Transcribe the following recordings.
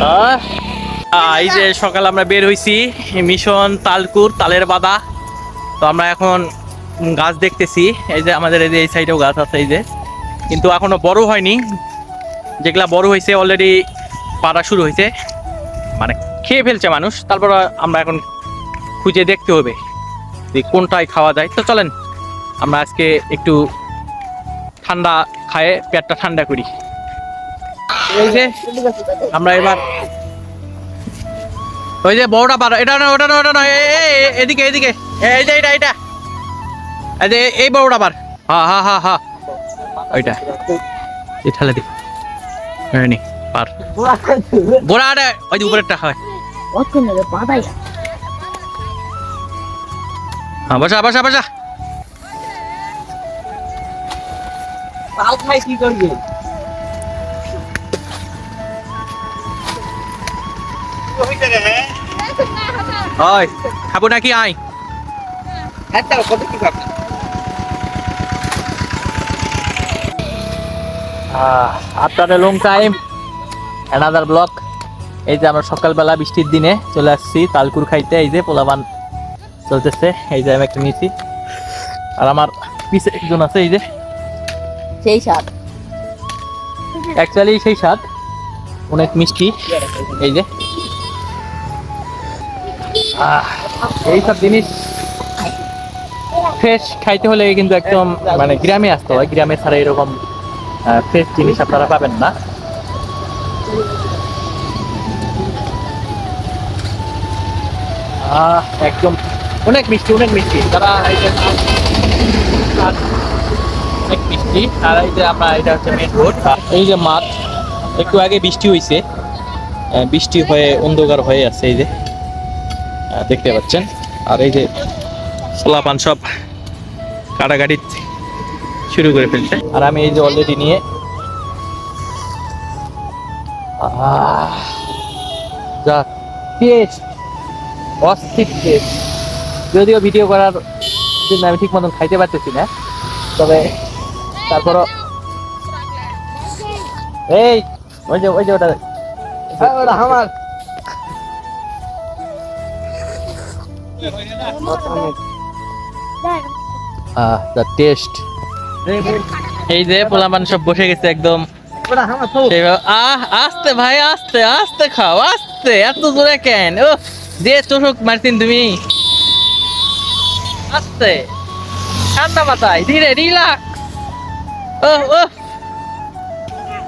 এই যে সকাল আমরা বের হইছি মিশন তালকুর তালের বাদা। তো আমরা এখন গাছ দেখতেছি। এই যে আমাদের এই যে এই সাইডেও গাছ আছে, এই যে কিন্তু এখনো বড় হয়নি। যেগুলা বড় হয়েছে অলরেডি পাড়া শুরু হয়েছে, মানে খেয়ে ফেলছে মানুষ। তারপর আমরা এখন খুঁজে দেখতে হবে যে কোনটাই খাওয়া যায়। তো চলেন আমরা আজকে একটু ঠান্ডা খায়ে পেটটা ঠান্ডা করি। এই যে আমরা এবার ওই যে বড়টা পার, এটা না ওটা না ওটা না, এদিকে এদিকে, এই যে এটা এটা এই যে এই বড়টা পার। হ্যাঁ হ্যাঁ হ্যাঁ হ্যাঁ ওইটা এই ঠালে দি নি পার গোড়াটা ওই যে উপরেরটা হয়। হ্যাঁ বসা বসা বসা। পাল খাই কি করবে? ওই খাবো নাকি আই? একটা কত কি খাবে? After a long time another block. এই যে আমরা সকালবেলা বৃষ্টির দিনে চলে আসছি তালকুর খাইতে। এই যে পোলাবান চলতেছে, এই যে আমি একটা নিয়েছি আর আমার পিছে একজন আছে। এই যে সেই স্বাদ, অ্যাকচুয়ালি সেই স্বাদ, অনেক মিষ্টি। এই যে এইসব জিনিস ফ্রেশ খাইতে হলে কিন্তু একদম মানে গ্রামে আসতে হয়। গ্রামে ছাড়া এরকম ফ্রেশ জিনিস আপনারা পাবেন না। একদম অনেক মিষ্টি, অনেক মিষ্টি। তারা এই যে অনেক মিষ্টি। আর এই যে আমরা এটা হচ্ছে মেন রোড। এই যে মাঠ, একটু আগে বৃষ্টি হয়েছে, বৃষ্টি হয়ে অন্ধকার হয়ে আছে, এই যে দেখতে পাচ্ছেন। আর এই যে পোলাপান সব কাটাকাটি শুরু করে ফেলছে। আর আমি এই যে অলরেডি নিয়ে যা টেস্ট, অস্থির টেস্ট। যদিও ভিডিও করার জন্য আমি ঠিক মতন খাইতে পারতেছি না, তবে তারপরও এই ওই যে ওটা আমার দ্য টেস্ট। এই যে পোলাপান সব বসে গেছে একদম। আস্তে ভাই, আস্তে আস্তে খাও, আস্তে, এত জোরে কেন? ও যে চোখক মারছিন তুমি, আস্তে ঠান্ডা মাথায় ধীরে রিল্যাক্স। ও ও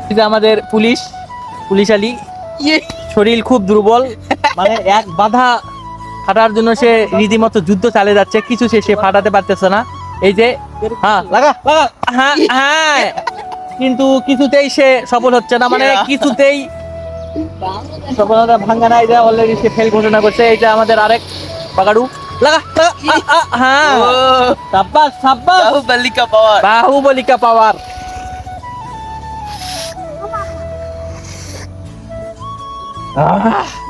এই যে আমাদের পুলিশালি শরীর খুব দুর্বল, মানে এক বাধা ফাটার জন্য সে রীতিমতো যুদ্ধ চালিয়ে যাচ্ছে, কিছু সে ফাটাতে পারতেছে না। এই যে হ্যাঁ লাগা লাগা, হ্যাঁ হ্যাঁ, কিন্তু কিছুতেই সে সফল হচ্ছে না, মানে কিছুতেই সফলতা ভাঙা নাই। যে অলরেডি সে ফেল ঘোষণা করছে। এই যে আমাদের আরেক পাগাড়ু লাগা লাগা, হ্যাঁ সাব্বাস সাব্বাস, বাহুবলিকা পাওয়ার, বাহুবলিকা পাওয়ার।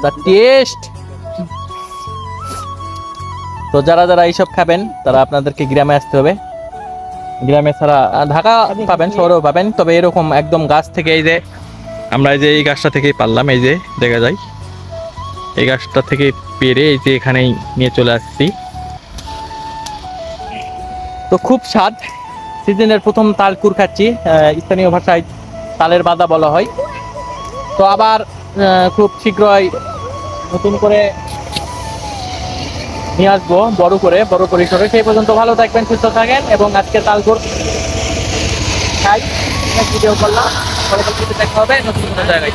The test. তো যারা যারা এইসব খাবেন তারা আপনাদেরকে গ্রামে আসতে হবে। গ্রামে ছাড়া ঢাকা পাবেন, শহরেও পাবেন, তবে এরকম একদম গাছ থেকে। এই যে আমরা এই যে এই গাছটা থেকেই পারলাম, এই যে দেখা যায় এই গাছটা থেকে পেরে এই যে এখানেই নিয়ে চলে আসছি। তো খুব স্বাদ। সিজনের প্রথম তালকুর খাচ্ছি, স্থানীয় ভাষায় তালের বাদা বলা হয়। তো আবার খুব শীঘ্রই নতুন করে নিয়ে আসবো, বড় পরিসরে। সেই পর্যন্ত ভালো থাকবেন, সুস্থ থাকেন, এবং আজকে তালকুর খাই ভিডিও করলাম। পরবর্তীতে দেখা হবে নতুন কোনো জায়গায়।